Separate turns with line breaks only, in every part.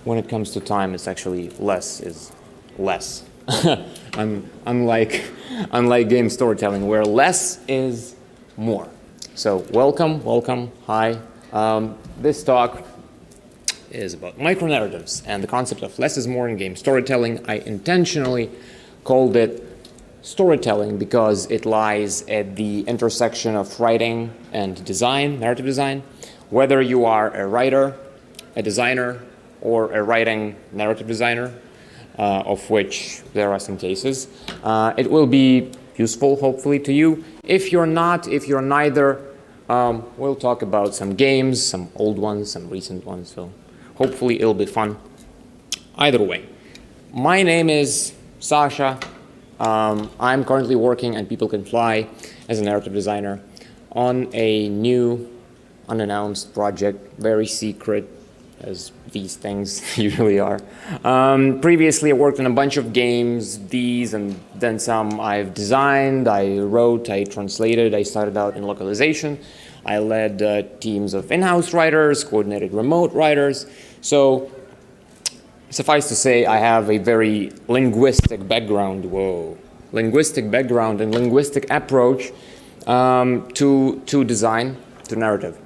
when it comes to time, it's actually less is less. Unlike game storytelling, where less is more. So welcome, hi. This talk is about micronarratives and the concept of less is more in game storytelling. I intentionally called it storytelling because it lies at the intersection of writing and design, narrative design. Whether you are a writer, a designer, or a writing narrative designer, of which there are some cases, it will be useful, hopefully, to you. If you're not, if you're neither, we'll talk about some games, some old ones, some recent ones, so hopefully it'll be fun. Either way, my name is Sasha. I'm currently working at People Can Fly as a narrative designer on a new, unannounced project, very secret, as these things usually are. Previously, I worked on a bunch of games, these and then some I've designed, I wrote, I translated, I started out in localization. I led teams of in-house writers, coordinated remote writers. So suffice to say, I have a very linguistic background, linguistic background and linguistic approach to design, to narrative.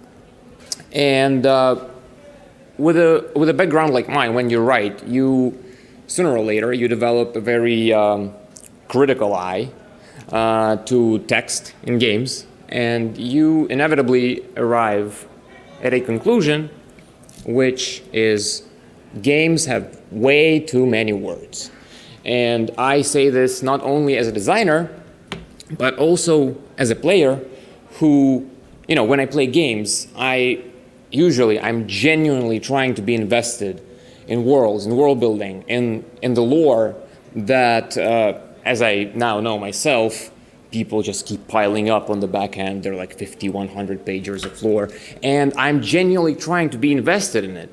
And with a background like mine, when you write, you sooner or later you develop a very critical eye to text in games, and you inevitably arrive at a conclusion, which is games have way too many words. And I say this not only as a designer, but also as a player who, when I play games, I'm genuinely trying to be invested in worlds, in world building, in the lore that, as I now know myself, people just keep piling up on the back end. They're like 50, 100 pages of lore. And I'm genuinely trying to be invested in it.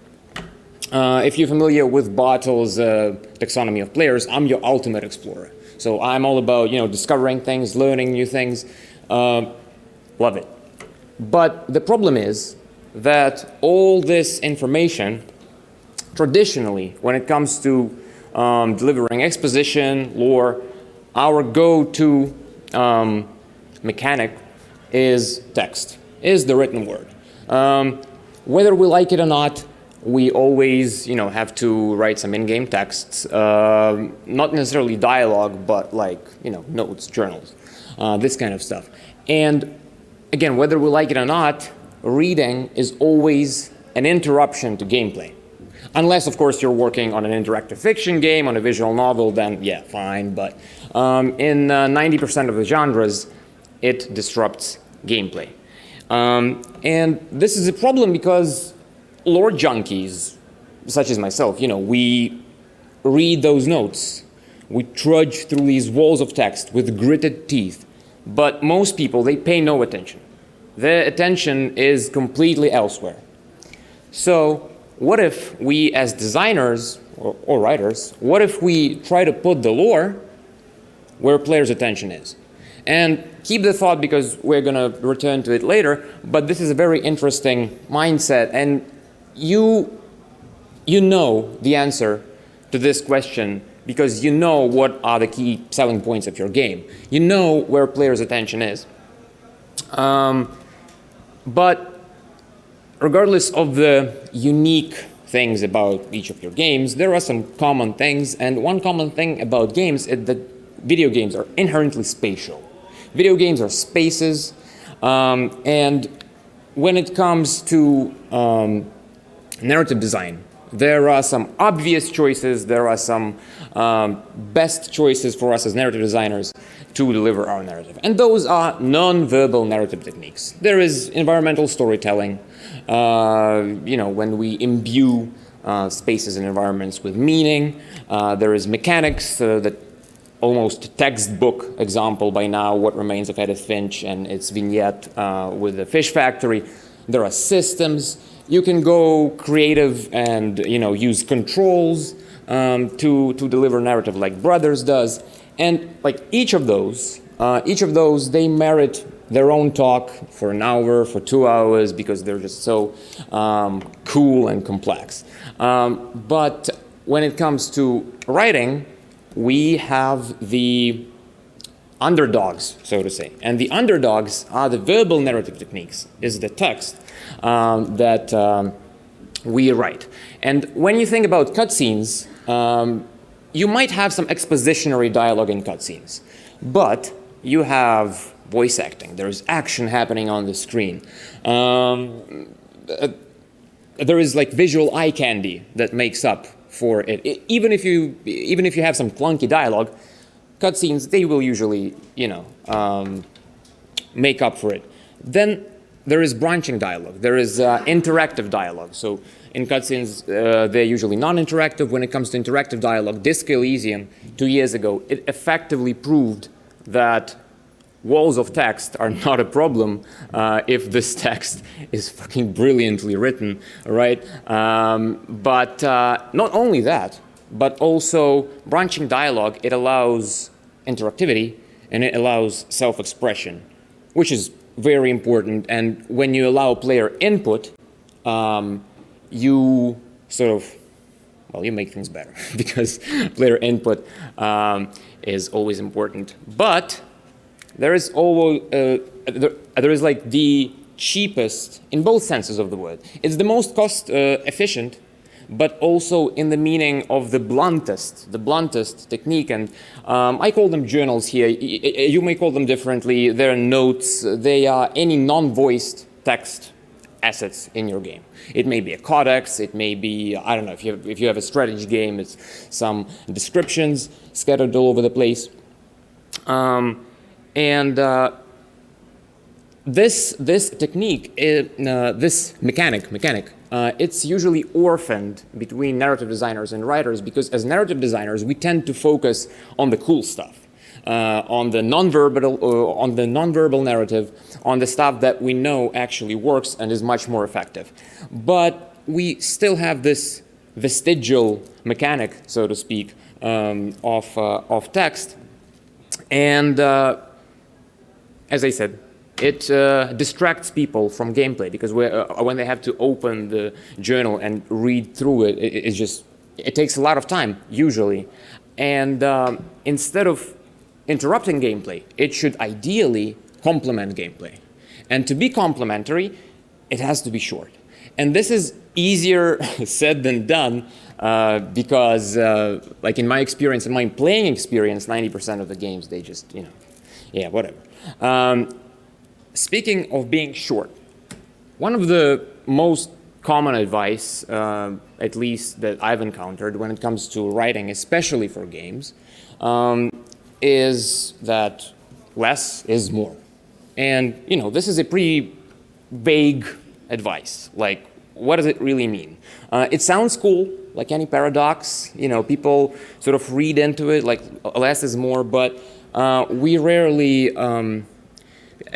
If you're familiar with Bartle's taxonomy of players, I'm your ultimate explorer. So I'm all about, discovering things, learning new things. Love it. But the problem is that all this information, traditionally, when it comes to delivering exposition, lore, our go-to mechanic is text, is the written word. Whether we like it or not, we always, have to write some in-game texts, not necessarily dialogue, but notes, journals, this kind of stuff. And again, whether we like it or not, reading is always an interruption to gameplay. Unless, of course, you're working on an interactive fiction game, on a visual novel, then yeah, fine. But in 90% of the genres, it disrupts gameplay. And this is a problem because lore junkies, such as myself, we read those notes. We trudge through these walls of text with gritted teeth. But most people, they pay no attention. Their attention is completely elsewhere. So what if we as designers or writers, what if we try to put the lore where players' attention is? And keep the thought because we're going to return to it later, but this is a very interesting mindset. And you know the answer to this question because you know what are the key selling points of your game. You know where players' attention is. But regardless of the unique things about each of your games, there are some common things. And one common thing about games is that video games are inherently spatial. Video games are spaces. And when it comes to narrative design, there are some obvious choices. There are some best choices for us as narrative designers to deliver our narrative. And those are non-verbal narrative techniques. There is environmental storytelling, when we imbue spaces and environments with meaning. There is mechanics, the almost textbook example by now, What Remains of Edith Finch and its vignette with the fish factory. There are systems. You can go creative and use controls to deliver narrative like Brothers does. And like each of those, they merit their own talk for an hour, for 2 hours, because they're just so cool and complex. But when it comes to writing, we have the underdogs, so to say. And the underdogs are the verbal narrative techniques, is the text that we write. And when you think about cutscenes, you might have some expositionary dialogue in cutscenes, but you have voice acting. There's action happening on the screen. There is like visual eye candy that makes up for it. Even if you have some clunky dialogue, cutscenes, they will usually, make up for it. Then there is branching dialogue. There is interactive dialogue. So in cutscenes, they're usually non-interactive. When it comes to interactive dialogue, Disco Elysium 2 years ago, it effectively proved that walls of text are not a problem if this text is fucking brilliantly written, right? But not only that, but also branching dialogue, it allows interactivity and it allows self-expression, which is very important. And when you allow player input, you sort of, you make things better because player input is always important. But there is always, there is like the cheapest, in both senses of the word. It's the most cost efficient, but also in the meaning of the bluntest technique. And I call them journals here. You may call them differently. They're notes. They are any non-voiced text assets in your game. It may be a codex. It may be, I don't know, if you have a strategy game, it's some descriptions scattered all over the place. This technique, this mechanic, it's usually orphaned between narrative designers and writers because as narrative designers, we tend to focus on the cool stuff, on the nonverbal narrative, on the stuff that we know actually works and is much more effective. But we still have this vestigial mechanic, so to speak, of text, and as I said, it distracts people from gameplay because when they have to open the journal and read through it, it takes a lot of time, usually. And instead of interrupting gameplay, it should ideally complement gameplay. And to be complementary, it has to be short. And this is easier said than done because, like in my experience, in my playing experience, 90% of the games, they just, yeah, whatever. Speaking of being short, one of the most common advice, at least that I've encountered when it comes to writing, especially for games, is that less is more. And, this is a pretty vague advice. Like, what does it really mean? It sounds cool, like any paradox. People sort of read into it like less is more, but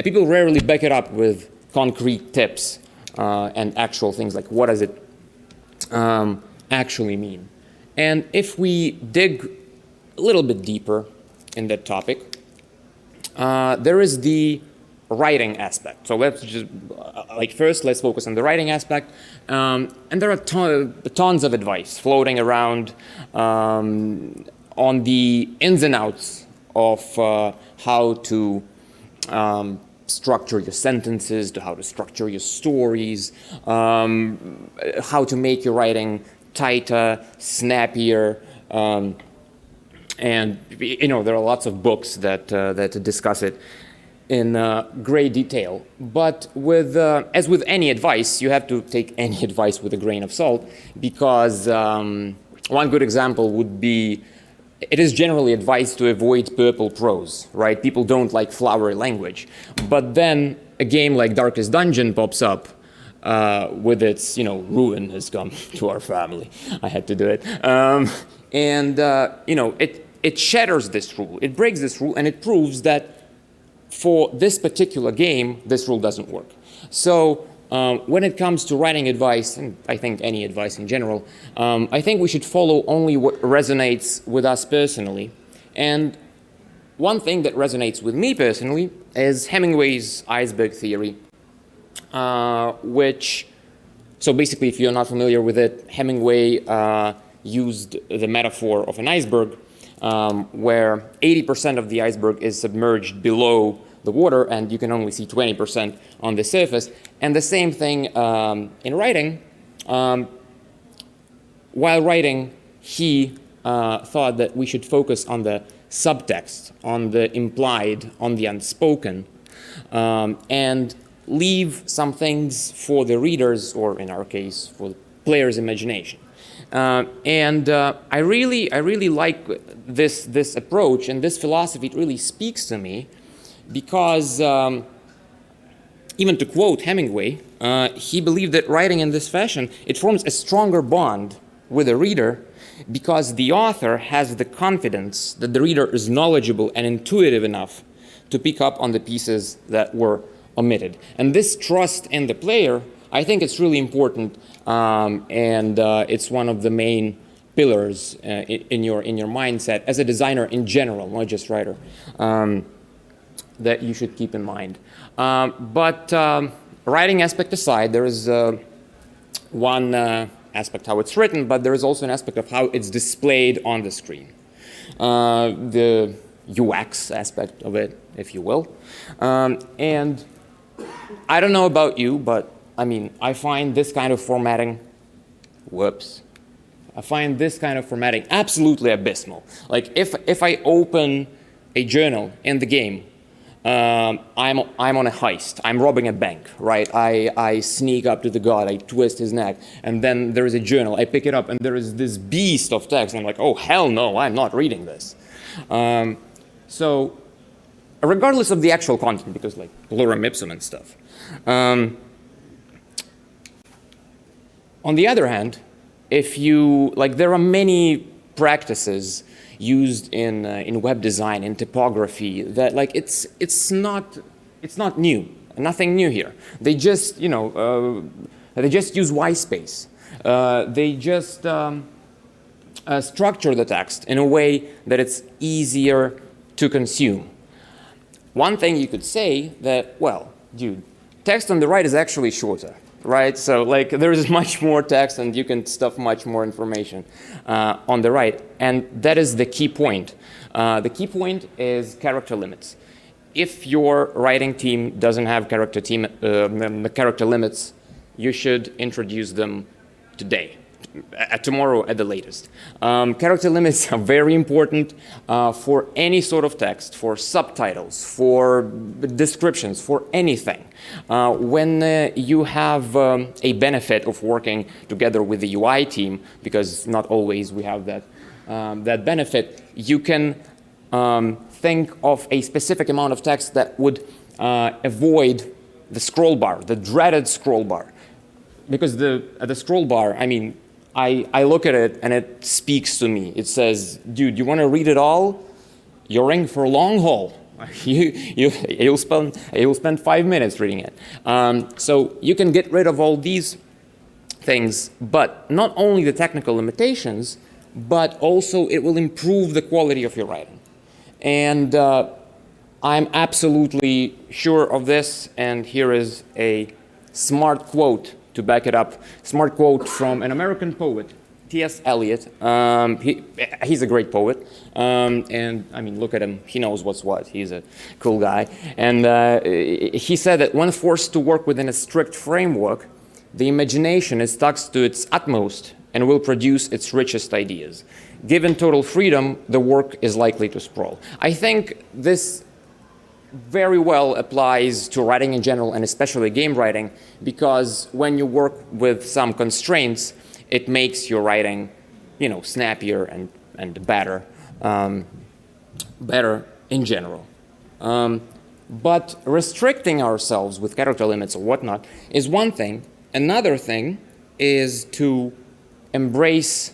people rarely back it up with concrete tips and actual things like what does it actually mean. And if we dig a little bit deeper in that topic, there is the writing aspect. So let's just, first let's focus on the writing aspect. And there are tons of advice floating around on the ins and outs of how to structure your sentences, to how to structure your stories, how to make your writing tighter, snappier, and there are lots of books that discuss it in great detail. But as with any advice, you have to take any advice with a grain of salt because one good example would be it is generally advised to avoid purple prose, right? People don't like flowery language. But then a game like Darkest Dungeon pops up with its, ruin has come to our family. I had to do it. It shatters this rule. It breaks this rule, and it proves that for this particular game, this rule doesn't work. So when it comes to writing advice, and I think any advice in general, I think we should follow only what resonates with us personally. And one thing that resonates with me personally is Hemingway's iceberg theory, which, so basically, if you're not familiar with it, Hemingway used the metaphor of an iceberg, where 80% of the iceberg is submerged below the water, and you can only see 20% on the surface. And the same thing in writing. While writing, he thought that we should focus on the subtext, on the implied, on the unspoken, and leave some things for the readers, or in our case, for the player's imagination. I really like this approach, and this philosophy. It really speaks to me because, even to quote Hemingway, he believed that writing in this fashion, it forms a stronger bond with the reader because the author has the confidence that the reader is knowledgeable and intuitive enough to pick up on the pieces that were omitted. And this trust in the player, I think it's really important, and it's one of the main pillars in your mindset as a designer in general, not just writer, that you should keep in mind. But writing aspect aside, there is one aspect how it's written, but there is also an aspect of how it's displayed on the screen. The UX aspect of it, if you will. And I don't know about you, but I mean, I find this kind of formatting, I find this kind of formatting absolutely abysmal. Like if I open a journal in the game, I'm on a heist. I'm robbing a bank, right? I sneak up to the god, I twist his neck, and then there is a journal. I pick it up, and there is this beast of text. I'm like, oh, hell no, I'm not reading this. So, regardless of the actual content, because like lorem ipsum and stuff. On the other hand, if you, like, there are many practices used in web design, in typography, that like it's not new, nothing new here. They just they just use white space. They just structure the text in a way that it's easier to consume. One thing you could say that, well, dude, text on the right is actually shorter. Right, so like there is much more text and you can stuff much more information on the right, and that is the key point. The key point is character limits. If your writing team doesn't have character limits, you should introduce them today, tomorrow at the latest. Character limits are very important for any sort of text, for subtitles, for descriptions, for anything. When you have a benefit of working together with the UI team, because not always we have that benefit, you can think of a specific amount of text that would avoid the scroll bar, the dreaded scroll bar. Because the scroll bar, I mean, I look at it and it speaks to me. It says, dude, you want to read it all? You're in for a long haul. You'll spend 5 minutes reading it. So you can get rid of all these things, but not only the technical limitations, but also it will improve the quality of your writing. And I'm absolutely sure of this, and here is a smart quote to back it up. Smart quote from an American poet, T.S. Eliot. He's a great poet, and I mean, look at him. He knows what's what. He's a cool guy. And he said that when forced to work within a strict framework, the imagination is taxed to its utmost and will produce its richest ideas. Given total freedom, the work is likely to sprawl. I think this very well applies to writing in general, and especially game writing, because when you work with some constraints, it makes your writing, snappier and better, better in general. But restricting ourselves with character limits or whatnot is one thing. Another thing is to embrace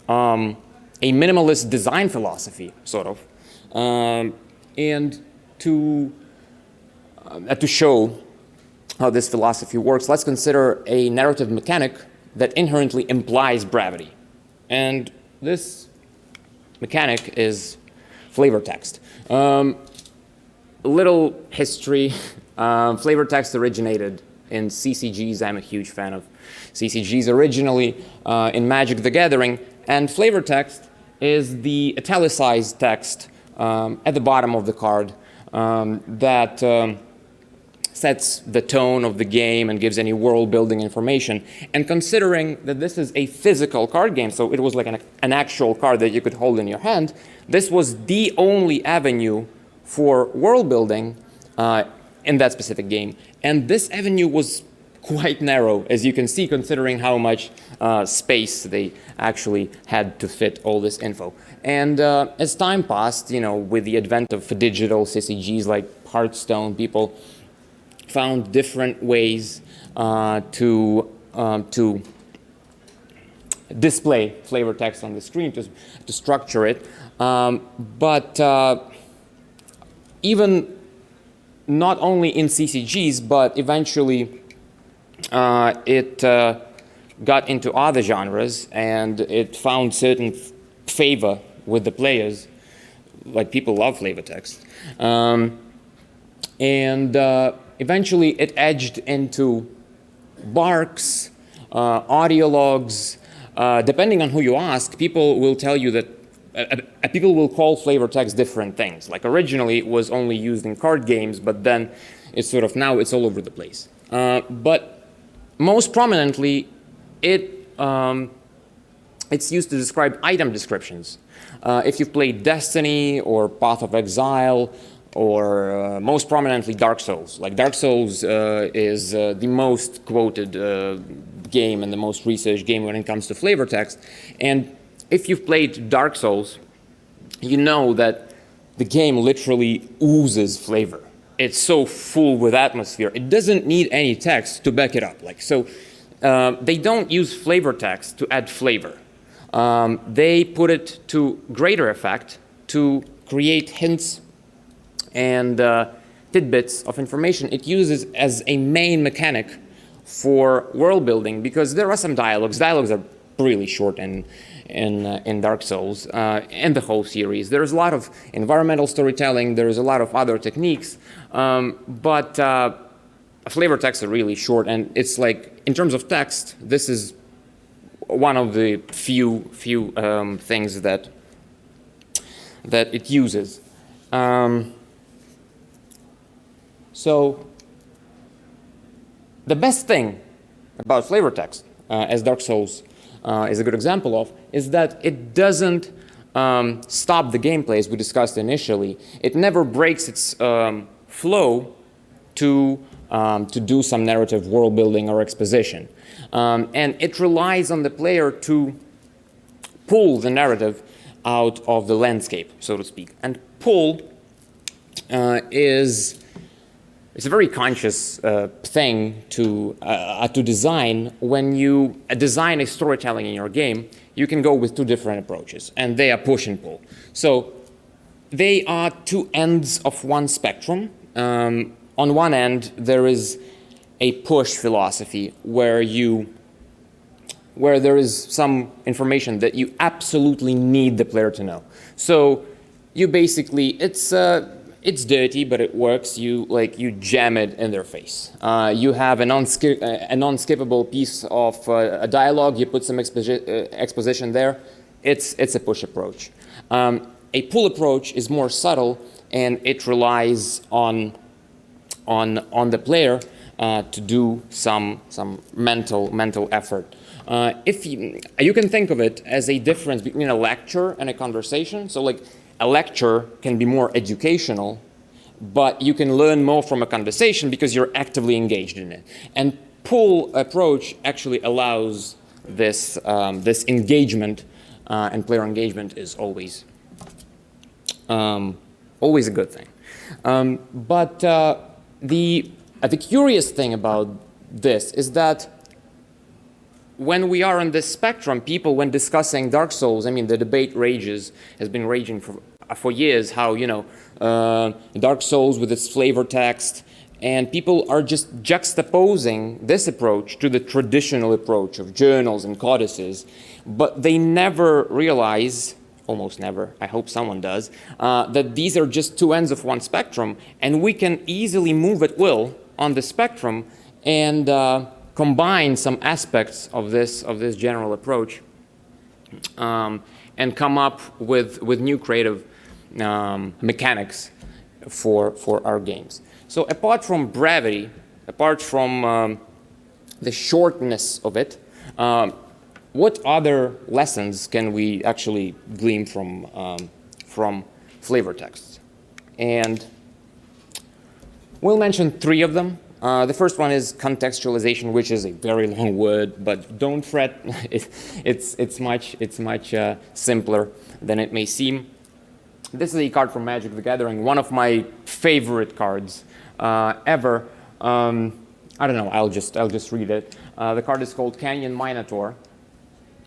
a minimalist design philosophy, sort of, and to show how this philosophy works, let's consider a narrative mechanic that inherently implies brevity. And this mechanic is flavor text. Little history. Flavor text originated in CCGs. I'm a huge fan of CCGs. Originally in Magic the Gathering. And flavor text is the italicized text at the bottom of the card that sets the tone of the game and gives any world-building information. And considering that this is a physical card game, so it was like an actual card that you could hold in your hand, this was the only avenue for world-building in that specific game. And this avenue was quite narrow, as you can see, considering how much space they actually had to fit all this info. And as time passed, with the advent of digital CCGs like Hearthstone, people found different ways to display flavor text on the screen, to structure it. But even not only in CCGs, but eventually it got into other genres, and it found certain favor with the players. Like, people love flavor text. Eventually it edged into barks, audio logs. Depending on who you ask, people will tell you that people will call flavor text different things. Like, originally it was only used in card games, but then it's sort of, now it's all over the place. But most prominently, it's used to describe item descriptions. If you've played Destiny or Path of Exile, or most prominently Dark Souls. Like, Dark Souls is the most quoted game and the most researched game when it comes to flavor text. And if you've played Dark Souls, you know that the game literally oozes flavor. It's so full with atmosphere. It doesn't need any text to back it up. They don't use flavor text to add flavor. They put it to greater effect to create hints and tidbits of information. It uses as a main mechanic for world building, because there are some dialogues. Dialogues are really short in Dark Souls and the whole series. There's a lot of environmental storytelling. There's a lot of other techniques, but flavor texts are really short. And it's like, in terms of text, this is one of the few things that it uses. So the best thing about flavor text, as Dark Souls is a good example of, is that it doesn't stop the gameplay, as we discussed initially. It never breaks its flow to do some narrative world building or exposition. And it relies on the player to pull the narrative out of the landscape, so to speak. And pull it's a very conscious thing to design. When you design a storytelling in your game, you can go with two different approaches, and they are push and pull. So they are two ends of one spectrum. On one end, there is a push philosophy where there is some information that you absolutely need the player to know. So you basically, it's dirty, but it works. You jam it in their face. You have a non-skippable piece of a dialogue. You put some exposition there. It's a push approach. A pull approach is more subtle, and it relies on the player to do some mental effort. If you can think of it as a difference between a lecture and a conversation. So, like, a lecture can be more educational, but you can learn more from a conversation because you're actively engaged in it. And pull approach actually allows this engagement, and player engagement is always a good thing. But the curious thing about this is that when we are on this spectrum, people, when discussing Dark Souls, I mean, the debate has been raging for years, how, Dark Souls with its flavor text, and people are just juxtaposing this approach to the traditional approach of journals and codices, but they never realize almost never, I hope someone does, that these are just two ends of one spectrum, and we can easily move at will on the spectrum and combine some aspects of this general approach and come up with new creative mechanics for our games. So apart from brevity, apart from the shortness of it, what other lessons can we actually glean from flavor texts? And we'll mention three of them. The first one is contextualization, which is a very long word, but don't fret. It's much simpler than it may seem. This is a card from Magic the Gathering, one of my favorite cards ever. I don't know. I'll just read it. The card is called Canyon Minotaur,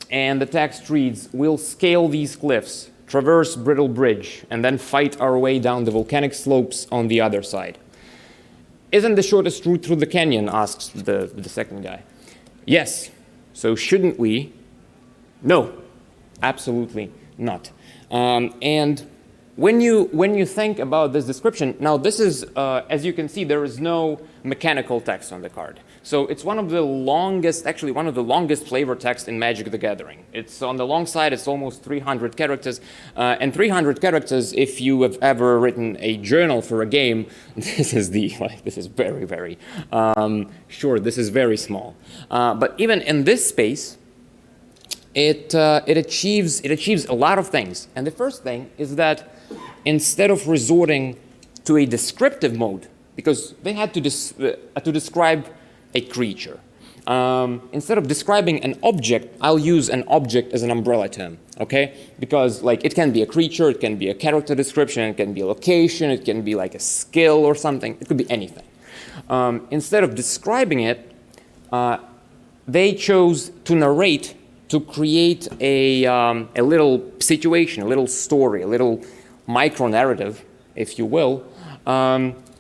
and the text reads: "We'll scale these cliffs, traverse Brittle Bridge, and then fight our way down the volcanic slopes on the other side." "Isn't the shortest route through the canyon?" asks the second guy. "Yes. So shouldn't we?" "No, absolutely not." And when you think about this description, now this is, as you can see, there is no mechanical text on the card. So it's one of the longest, actually one of the longest flavor texts in Magic the Gathering. It's on the long side, it's almost 300 characters. And 300 characters, if you have ever written a journal for a game, this is very, very short. This is very small. But even in this space, it achieves a lot of things. And the first thing is that instead of resorting to a descriptive mode, because they had to describe a creature, instead of describing an object, I'll use an object as an umbrella term, okay? Because like it can be a creature, it can be a character description, it can be a location, it can be like a skill or something. It could be anything. Instead of describing it, they chose to narrate, to create a little situation, a little story, a little micronarrative, if you will,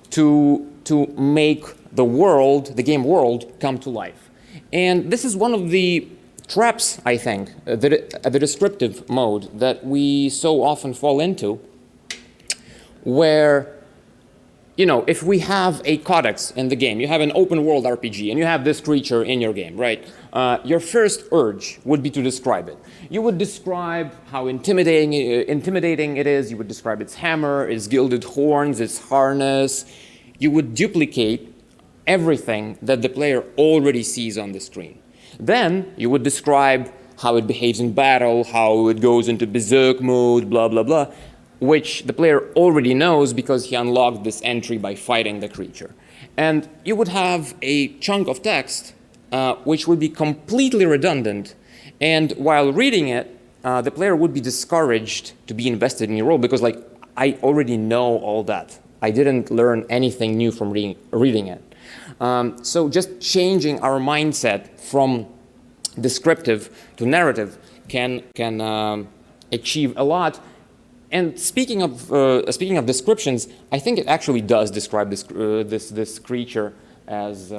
to make the world, the game world, come to life. And this is one of the traps, I think, the descriptive mode that we so often fall into, where, you know, if we have a codex in the game, you have an open world RPG, and you have this creature in your game, right? Your first urge would be to describe it. You would describe how intimidating it is. You would describe its hammer, its gilded horns, its harness. You would duplicate everything that the player already sees on the screen. Then you would describe how it behaves in battle, how it goes into berserk mode, blah, blah, blah, which the player already knows because he unlocked this entry by fighting the creature. And you would have a chunk of text which would be completely redundant, and while reading it, the player would be discouraged to be invested in your role because, like, I already know all that. I didn't learn anything new from reading it. So just changing our mindset from descriptive to narrative can achieve a lot. And speaking of descriptions, I think it actually does describe this creature as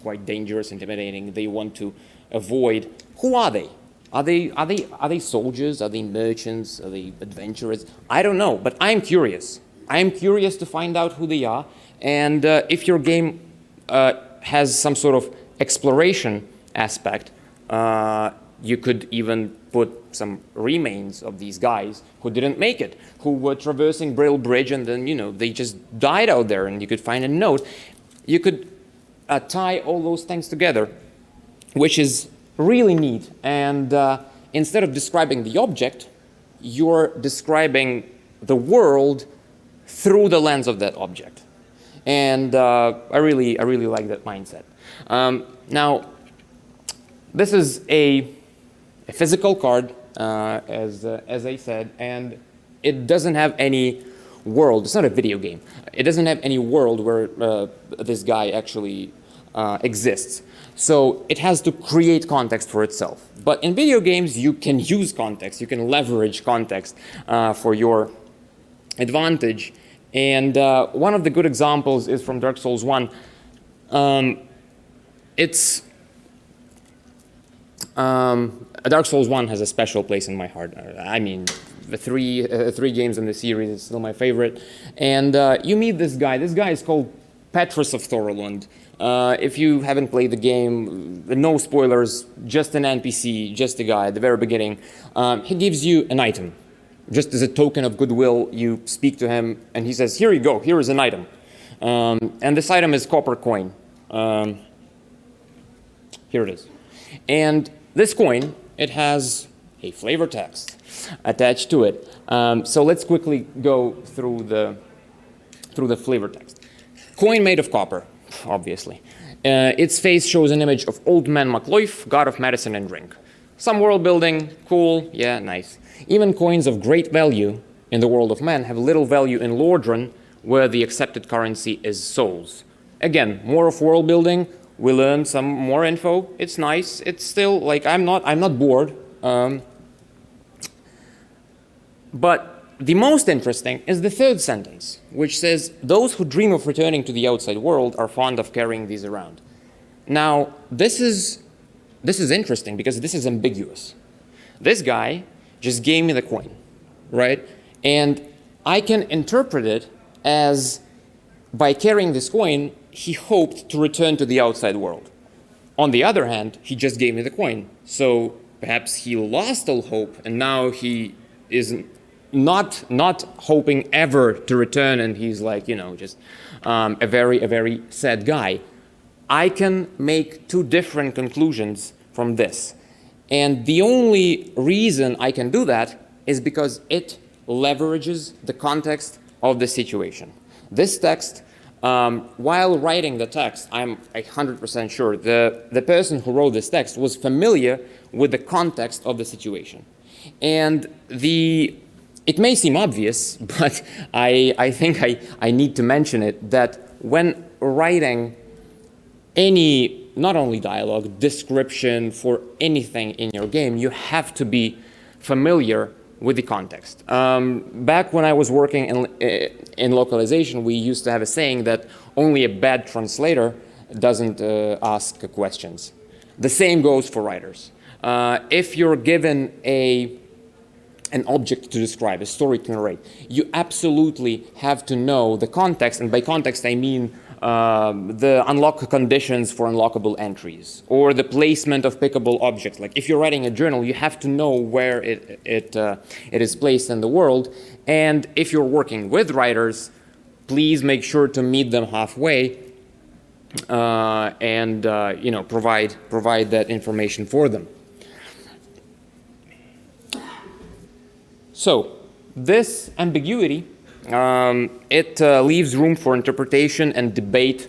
quite dangerous, intimidating. They want to avoid. Who are they? Are they soldiers? Are they merchants? Are they adventurers? I don't know, but I'm curious. I'm curious to find out who they are. And if your game has some sort of exploration aspect, you could even put some remains of these guys who didn't make it, who were traversing Brittle Bridge, and then they just died out there, and you could find a note. You could tie all those things together, which is really neat. And instead of describing the object, you're describing the world through the lens of that object. And I really like that mindset. Now, this is a physical card, as I said, and it doesn't have any world. It's not a video game. It doesn't have any world where this guy actually exists. So it has to create context for itself. But in video games, you can use context. You can leverage context for your advantage. And one of the good examples is from Dark Souls 1. Dark Souls 1 has a special place in my heart. I mean, the three games in the series is still my favorite. And you meet this guy. This guy is called Petrus of Thorolund. If you haven't played the game, no spoilers, just an NPC, just a guy at the very beginning. He gives you an item. Just as a token of goodwill, you speak to him, and he says, here you go, here is an item. And this item is copper coin. Here it is. And this coin, it has a flavor text attached to it. So let's quickly go through the flavor text. Coin made of copper, obviously. Its face shows an image of Old Man Macloif, god of medicine and drink. Some world building, cool, yeah, nice. Even coins of great value in the world of men have little value in Lordran, where the accepted currency is souls. Again, more of world building. We learn some more info. It's nice. It's still like I'm not bored. But the most interesting is the third sentence, which says, those who dream of returning to the outside world are fond of carrying these around. Now, this is interesting because this is ambiguous. This guy just gave me the coin, right? And I can interpret it as, by carrying this coin, he hoped to return to the outside world. On the other hand, he just gave me the coin. So perhaps he lost all hope, and now he is not hoping ever to return, and he's like, just a very sad guy. I can make two different conclusions from this. And the only reason I can do that is because it leverages the context of the situation. This text, while writing the text, I'm 100% sure the person who wrote this text was familiar with the context of the situation. And it may seem obvious, but I think I need to mention it, that when writing any, not only dialogue, description for anything in your game, you have to be familiar with the context. Back when I was working in localization, we used to have a saying that only a bad translator doesn't ask questions. The same goes for writers. If you're given an object to describe, a story to narrate, you absolutely have to know the context, and by context I mean the unlock conditions for unlockable entries, or the placement of pickable objects. Like if you're writing a journal, you have to know where it is placed in the world. And if you're working with writers, please make sure to meet them halfway and provide that information for them. So this ambiguity, it leaves room for interpretation and debate.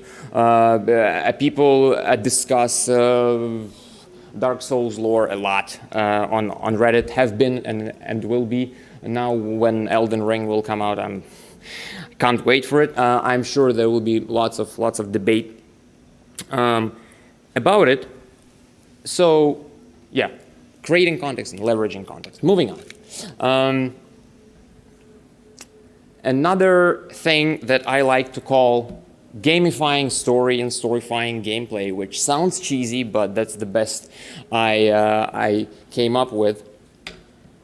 People discuss Dark Souls lore a lot on Reddit, have been and will be. Now when Elden Ring will come out, I can't wait for it. I'm sure there will be lots of debate about it. So yeah, creating context and leveraging context. Moving on. Another thing that I like to call gamifying story and storyfying gameplay, which sounds cheesy, but that's the best I came up with.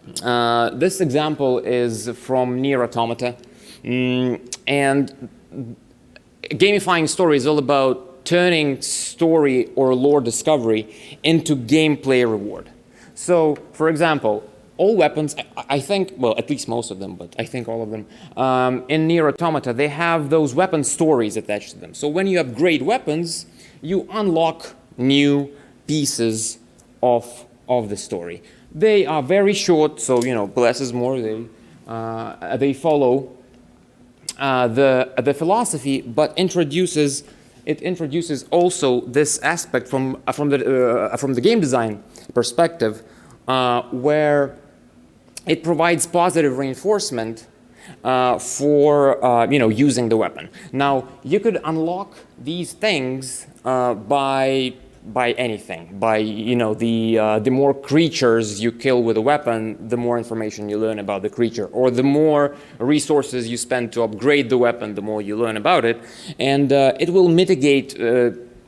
This example is from Nier Automata. And gamifying story is all about turning story or lore discovery into gameplay reward. So, for example, all weapons, I think, well, at least most of them, but I think all of them, in Nier Automata, they have those weapon stories attached to them. So when you upgrade weapons, you unlock new pieces of the story. They are very short, so, less is more. They follow the philosophy, but it introduces also this aspect from the game design perspective, where it provides positive reinforcement for using the weapon. Now you could unlock these things by anything. By the more creatures you kill with a weapon, the more information you learn about the creature, or the more resources you spend to upgrade the weapon, the more you learn about it, and it will mitigate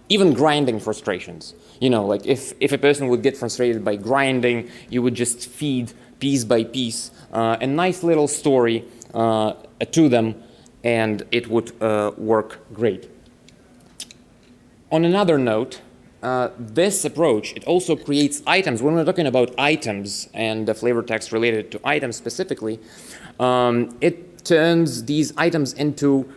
even grinding frustrations. You know, like if a person would get frustrated by grinding, you would just feed piece by piece a nice little story to them, and it would work great. On another note, this approach, it also creates items. When we're talking about items and the flavor text related to items specifically, it turns these items into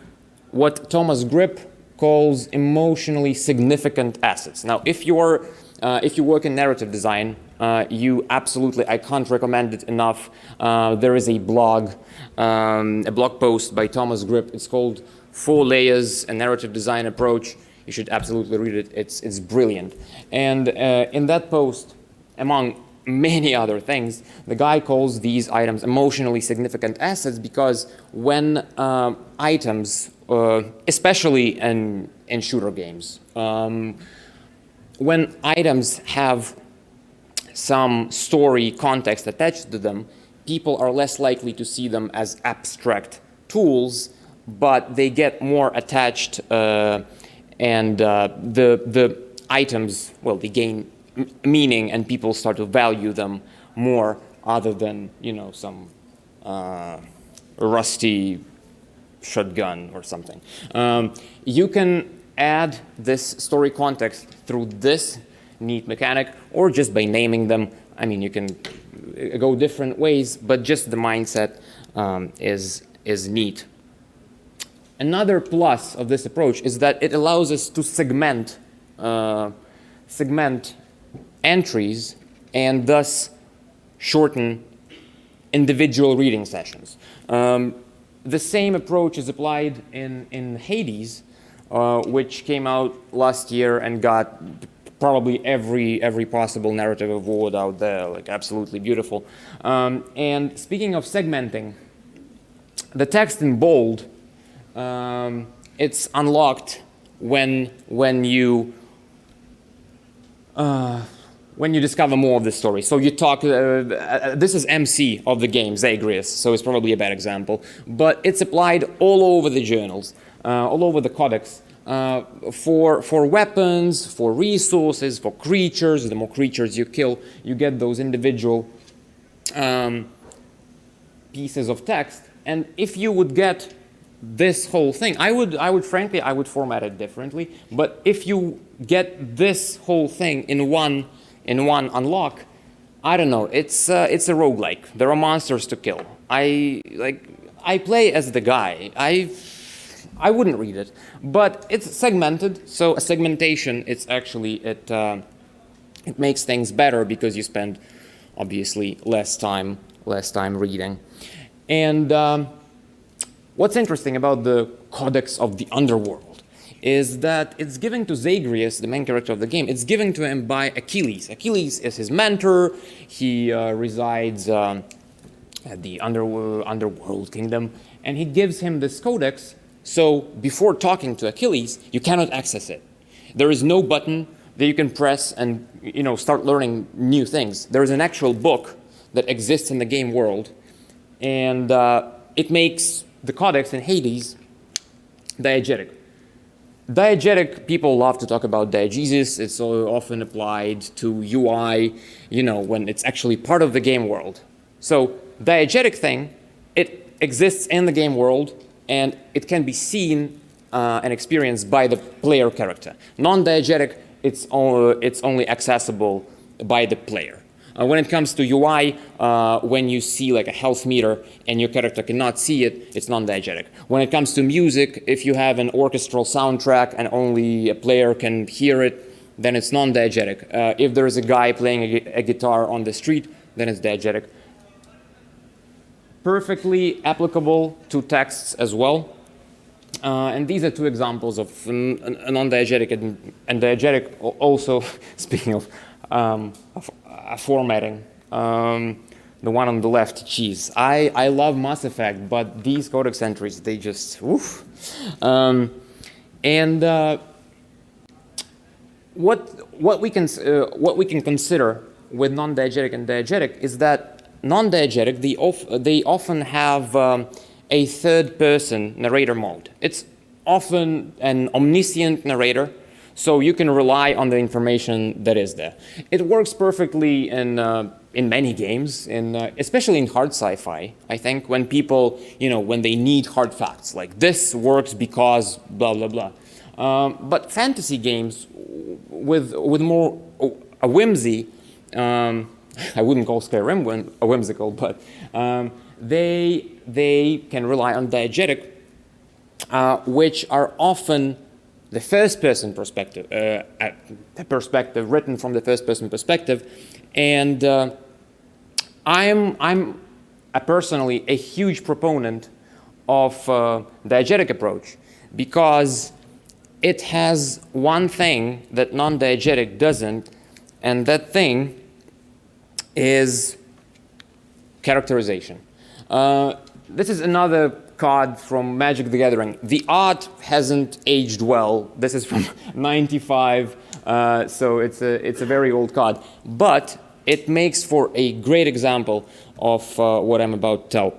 what Thomas Grip calls emotionally significant assets. Now, if you work in narrative design, you absolutely, I can't recommend it enough. There is a blog post by Thomas Grip. It's called 4 Layers, a Narrative Design Approach. You should absolutely read it. It's brilliant. And in that post, among many other things, the guy calls these items emotionally significant assets because when items, especially in shooter games, when items have some story context attached to them, people are less likely to see them as abstract tools, but they get more attached, and the items, well, they gain meaning, and people start to value them more, other than, you know, some rusty shotgun or something. You can add this story context through this neat mechanic, or just by naming them. I mean, you can go different ways, but just the mindset is neat. Another plus of this approach is that it allows us to segment entries and thus shorten individual reading sessions. The same approach is applied in Hades, which came out last year and got probably every possible narrative award out there, like absolutely beautiful. And speaking of segmenting, the text in bold, it's unlocked when you discover more of the story. So you talk, this is MC of the game, Zagreus, so it's probably a bad example, but it's applied all over the journals, all over the codex, for weapons, for resources, for creatures. The more creatures you kill, you get those individual pieces of text. And if you would get this whole thing, I would frankly format it differently. But if you get this whole thing in one unlock, I don't know. It's a roguelike. There are monsters to kill. I play as the guy. I wouldn't read it, but it's segmented. So a segmentation, it's actually it makes things better because you spend obviously less time reading. And what's interesting about the Codex of the Underworld is that it's given to Zagreus, the main character of the game. It's given to him by Achilles. Achilles is his mentor. He resides at the underworld kingdom, and he gives him this codex. So before talking to Achilles, you cannot access it. There is no button that you can press and start learning new things. There is an actual book that exists in the game world, and it makes the codex in Hades diegetic. Diegetic, people love to talk about diegesis. It's often applied to UI, when it's actually part of the game world. So diegetic thing, it exists in the game world, and it can be seen and experienced by the player character. Non-diegetic, it's only accessible by the player. When it comes to UI, when you see like a health meter and your character cannot see it, it's non-diegetic. When it comes to music, if you have an orchestral soundtrack and only a player can hear it, then it's non-diegetic. If there is a guy playing a guitar on the street, then it's diegetic. Perfectly applicable to texts as well. And these are two examples of a non-diegetic and diegetic. Also, speaking of formatting, the one on the left, cheese. I love Mass Effect, but these codex entries, they just woof. What we can consider with non-diegetic and diegetic is that non-diegetic, they often have a third-person narrator mode. It's often an omniscient narrator, So you can rely on the information that is there. It works perfectly in many games, especially in hard sci-fi. I think when people, when they need hard facts, like this works because blah blah blah. But fantasy games with more a whimsy, I wouldn't call Skyrim a whimsical, but they can rely on diegetic, which are often the first-person perspective, perspective written from the first-person perspective, and I'm personally a huge proponent of diegetic approach because it has one thing that non-diegetic doesn't, and that thing is characterization. This is another card from Magic the Gathering. The art hasn't aged well. This is from 95, so it's a very old card. But it makes for a great example of what I'm about to tell.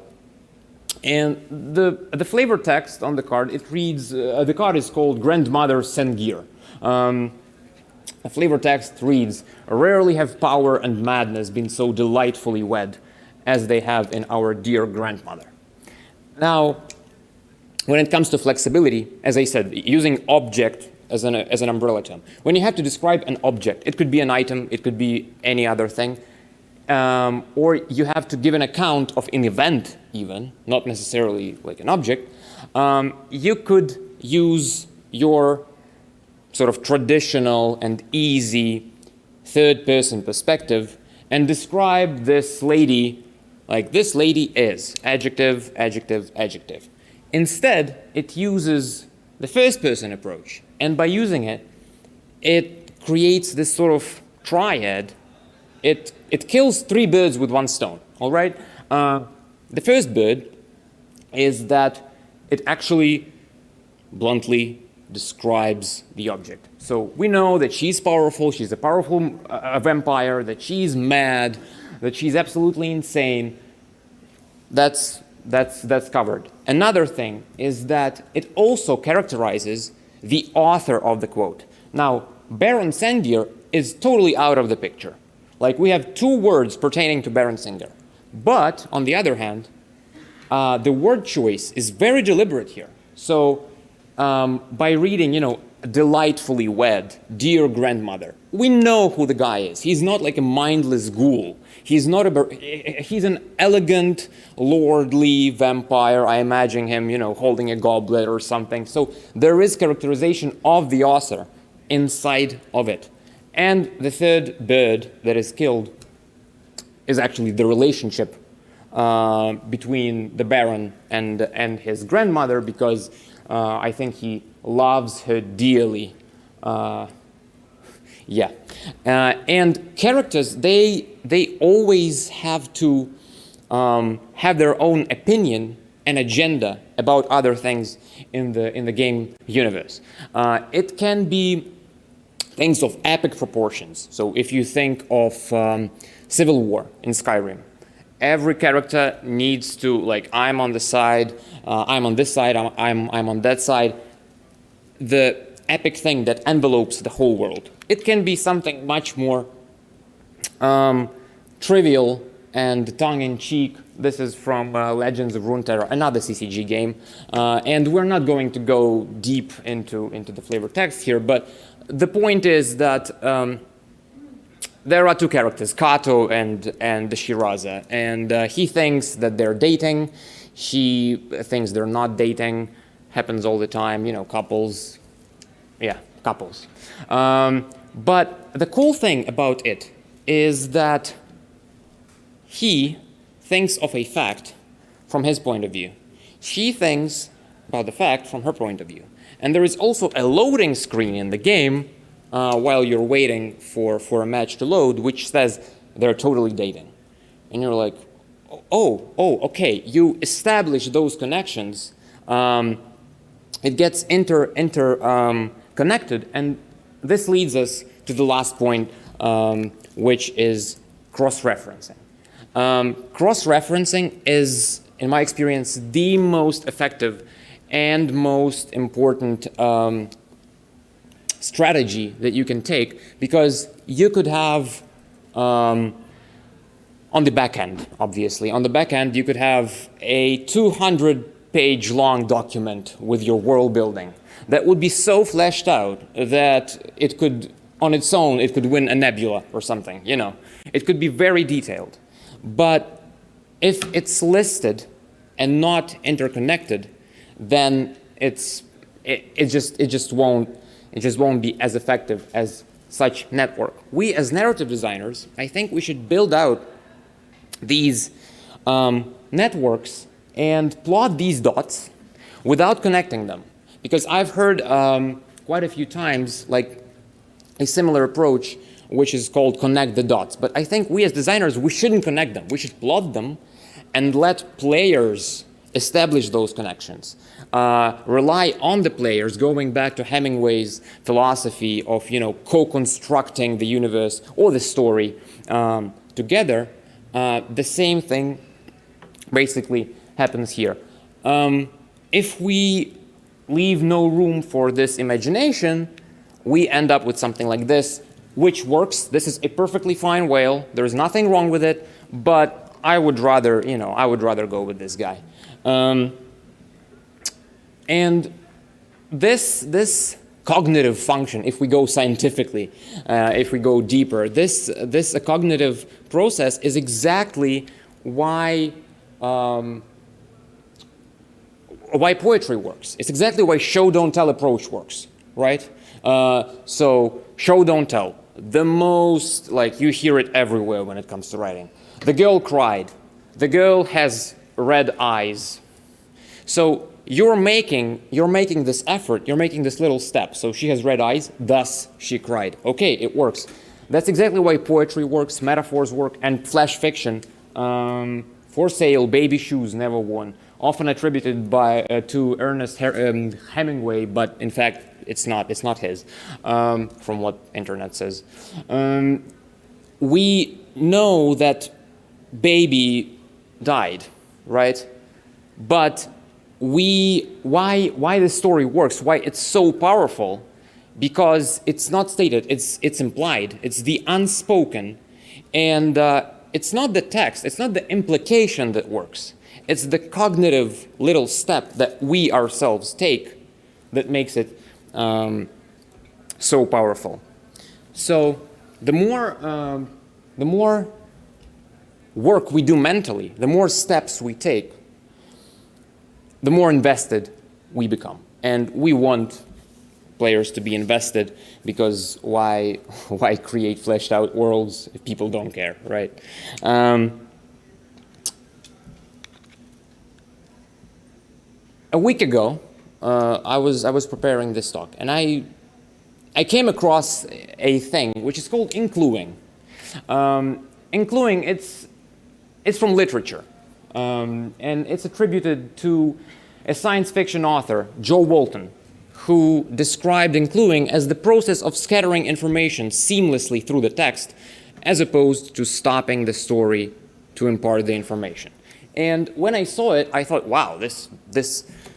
And the flavor text on the card, it reads, the card is called Grandmother Sengir. The flavor text reads, rarely have power and madness been so delightfully wed as they have in our dear grandmother. Now, when it comes to flexibility, as I said, using object as an umbrella term, when you have to describe an object, it could be an item, it could be any other thing, or you have to give an account of an event even, not necessarily like an object, you could use your sort of traditional and easy third-person perspective and describe this lady like this lady is, adjective, adjective, adjective. Instead, it uses the first-person approach, and by using it, it creates this sort of triad. It kills three birds with one stone, all right? The first bird is that it actually bluntly describes the object. So we know that she's powerful, she's a powerful vampire, that she's mad, that she's absolutely insane. That's covered. Another thing is that it also characterizes the author of the quote. Now, Baron Sengir is totally out of the picture. Like, we have two words pertaining to Baron Sengir. But, on the other hand, the word choice is very deliberate here. So, by reading, delightfully wed, dear grandmother, we know who the guy is. He's not like a mindless ghoul. He's an elegant, lordly vampire. I imagine him, holding a goblet or something. So there is characterization of the author inside of it. And the third bird that is killed is actually the relationship between the Baron and his grandmother, because I think he loves her dearly. And characters, they always have to have their own opinion and agenda about other things in the game universe. It can be things of epic proportions. So if you think of Civil War in Skyrim, every character needs to, like, I'm on the side, I'm on this side, I'm on that side. The epic thing that envelopes the whole world. It can be something much more trivial and tongue-in-cheek. This is from Legends of Runeterra, another CCG game. And we're not going to go deep into the flavor text here, but the point is that there are two characters, Kato and Shiraza, and he thinks that they're dating. She thinks they're not dating. Happens all the time, couples. Yeah, couples. But the cool thing about it is that he thinks of a fact from his point of view. She thinks about the fact from her point of view. And there is also a loading screen in the game while you're waiting for a match to load, which says they're totally dating. And you're like, oh, okay, you establish those connections. It gets connected, and this leads us to the last point, which is cross-referencing. Cross-referencing is, in my experience, the most effective and most important strategy that you can take, because you could have, on the back end, obviously, on the back end, you could have a 200-page long document with your world building that would be so fleshed out that it could, on its own, it could win a Nebula or something, you know. It could be very detailed. But if it's listed and not interconnected, then it just won't be as effective as such network. We as narrative designers, I think we should build out these networks and plot these dots without connecting them. Because I've heard quite a few times like a similar approach, which is called connect the dots. But I think we as designers, we shouldn't connect them. We should plot them and let players establish those connections. Rely on the players, going back to Hemingway's philosophy of, you know, co-constructing the universe or the story together. The same thing basically happens here. If we leave no room for this imagination, we end up with something like this, which works. This is a perfectly fine whale. There's nothing wrong with it, but I would rather, you know, I would rather go with this guy. And this cognitive function, if we go scientifically, if we go deeper, this cognitive process is exactly why poetry works. It's exactly why show don't tell approach works, right? So show don't tell, the most, like, you hear it everywhere when it comes to writing. The girl cried. The girl has red eyes. So you're making this effort, you're making this little step. So she has red eyes, thus she cried. Okay, it works. That's exactly why poetry works, metaphors work, and flash fiction. For sale, baby shoes never worn. Often attributed to Ernest Hemingway, but in fact, it's not his, from what internet says. We know that baby died, right? But why the story works, why it's so powerful, because it's not stated, it's implied, it's the unspoken, and it's not the text, it's not the implication that works. It's the cognitive little step that we ourselves take that makes it so powerful. So the more work we do mentally, the more steps we take, the more invested we become. And we want players to be invested, because why create fleshed out worlds if people don't care, right? A week ago, I was preparing this talk, and I came across a thing which is called Incluing. Incluing, it's from literature, and it's attributed to a science fiction author, Joe Walton, who described Incluing as the process of scattering information seamlessly through the text, as opposed to stopping the story to impart the information. And when I saw it, I thought, wow, this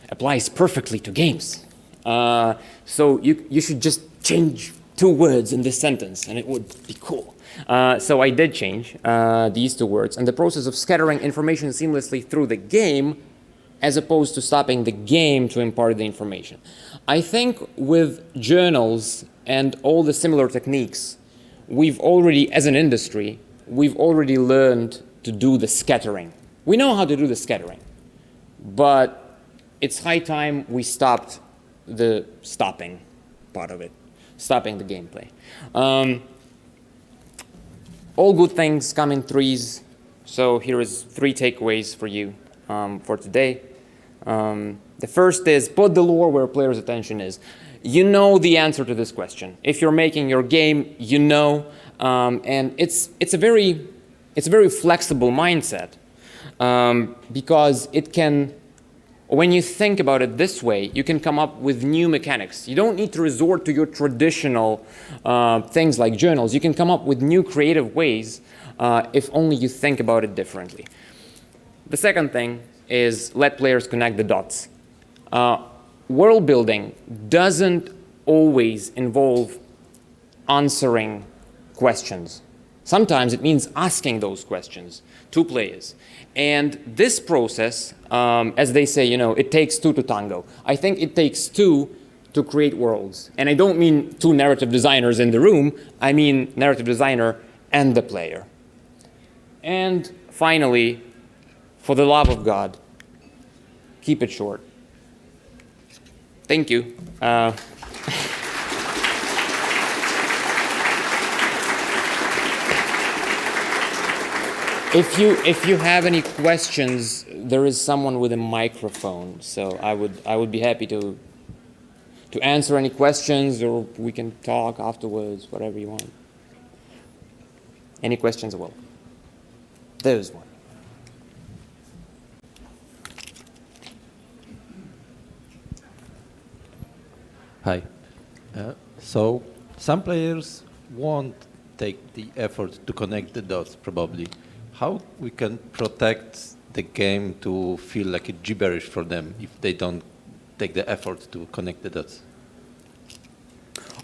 applies perfectly to games. So you should just change 2 words in this sentence, and it would be cool. So I did change these 2 words, and the process of scattering information seamlessly through the game, as opposed to stopping the game to impart the information. I think with journals and all the similar techniques, we've already, as an industry, we've already learned to do the scattering. We know how to do the scattering, but it's high time we stopped the stopping part of it, stopping the gameplay. All good things come in threes, so here is 3 takeaways for you for today. The first is, put the lore where players' attention is. You know the answer to this question. If you're making your game, you know, and it's a very flexible mindset, because it can, when you think about it this way, you can come up with new mechanics. You don't need to resort to your traditional things like journals. You can come up with new creative ways if only you think about it differently. The second thing is, let players connect the dots. World building doesn't always involve answering questions. Sometimes it means asking those questions to players. And this process, as they say, it takes two to tango. I think it takes two to create worlds. And I don't mean two narrative designers in the room. I mean narrative designer and the player. And finally, for the love of God, keep it short. Thank you. If you have any questions, there is someone with a microphone, so I would be happy to answer any questions, or we can talk afterwards, whatever you want. Any questions? Well, there's one.
Hi. So some players won't take the effort to connect the dots, probably. How we can protect the game to feel like a gibberish for them if they don't take the effort to connect the dots?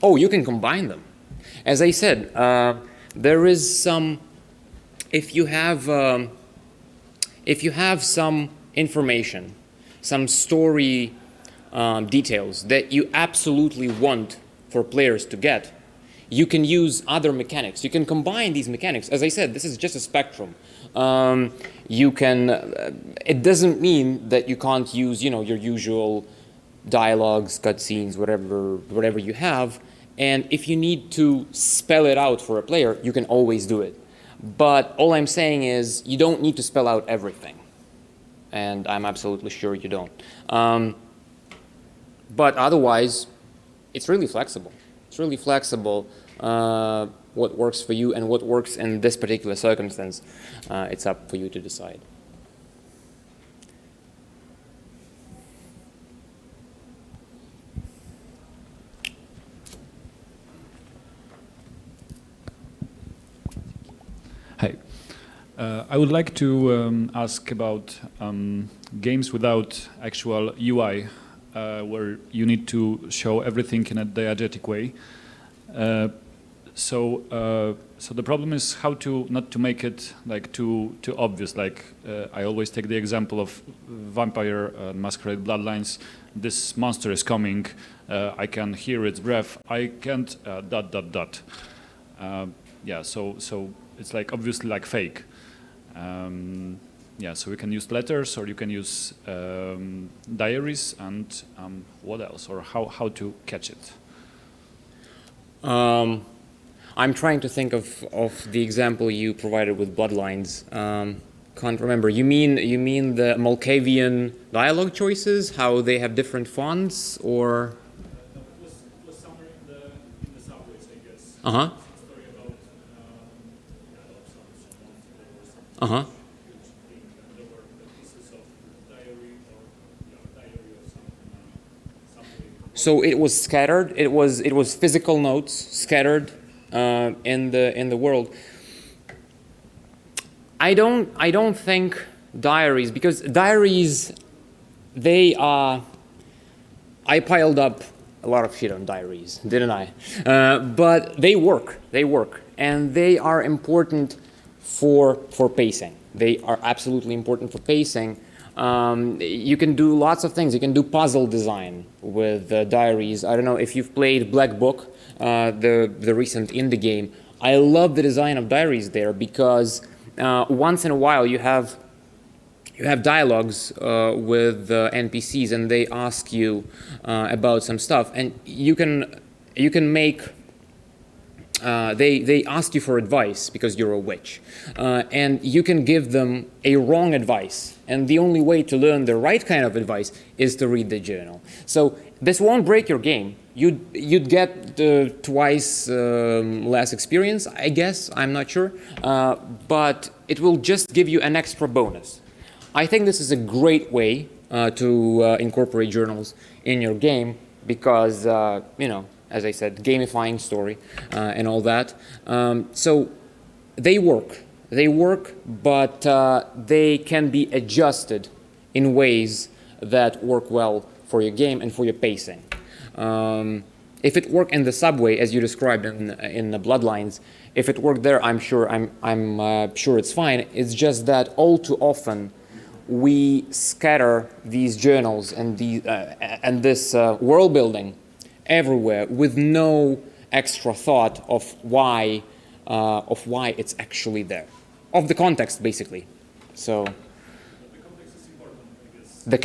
Oh, you can combine them. As I said, there is some. If you have some information, some story details that you absolutely want for players to get, you can use other mechanics. You can combine these mechanics. As I said, this is just a spectrum. You can. It doesn't mean that you can't use, your usual dialogues, cutscenes, whatever you have. And if you need to spell it out for a player, you can always do it. But all I'm saying is you don't need to spell out everything. And I'm absolutely sure you don't. But otherwise, it's really flexible. It's really flexible what works for you and what works in this particular circumstance. It's up for you to decide.
Hi. I would like to ask about games without actual UI, where you need to show everything in a diegetic way. So the problem is how to not to make it like too obvious. Like I always take the example of Vampire Masquerade Bloodlines. This monster is coming. I can hear its breath. I can't ... Yeah. So it's like obviously like fake. Yeah, so we can use letters, or you can use diaries, and what else, or how to catch it?
I'm trying to think of the example you provided with Bloodlines. Can't remember. You mean the Malkavian dialogue choices? How they have different fonts, or?
It was somewhere in the subways, I guess.
Uh-huh.
Story about
Uh-huh.
there were pieces of diary or something.
So it was scattered. It was physical notes scattered in the world. I don't think diaries, because diaries, they are. I piled up a lot of shit on diaries, didn't I? But they work, and they are important for pacing. They are absolutely important for pacing. You can do lots of things. You can do puzzle design with diaries. I don't know if you've played Black Book, the recent indie game. I love the design of diaries there, because once in a while you have dialogues with NPCs, and they ask you about some stuff, and you can make. They ask you for advice because you're a witch, and you can give them a wrong advice, and the only way to learn the right kind of advice is to read the journal. So this won't break your game. You'd get twice less experience, I guess. I'm not sure, but it will just give you an extra bonus. I think this is a great way to incorporate journals in your game, because as I said, gamifying story and all that. So they work, but they can be adjusted in ways that work well for your game and for your pacing. If it worked in the subway, as you described in the bloodlines, if it worked there, I'm sure it's fine. It's just that all too often we scatter these journals and this world building everywhere with no extra thought of why it's actually there, of the context basically. So the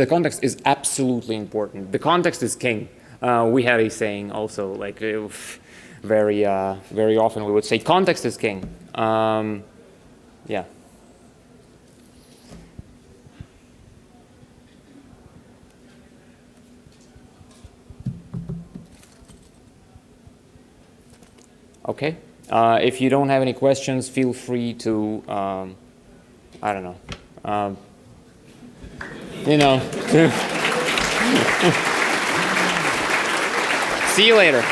context is absolutely important. The context is king. We had a saying also, like very often we would say context is king. Yeah. Okay. If you don't have any questions, feel free to, I don't know, see you later.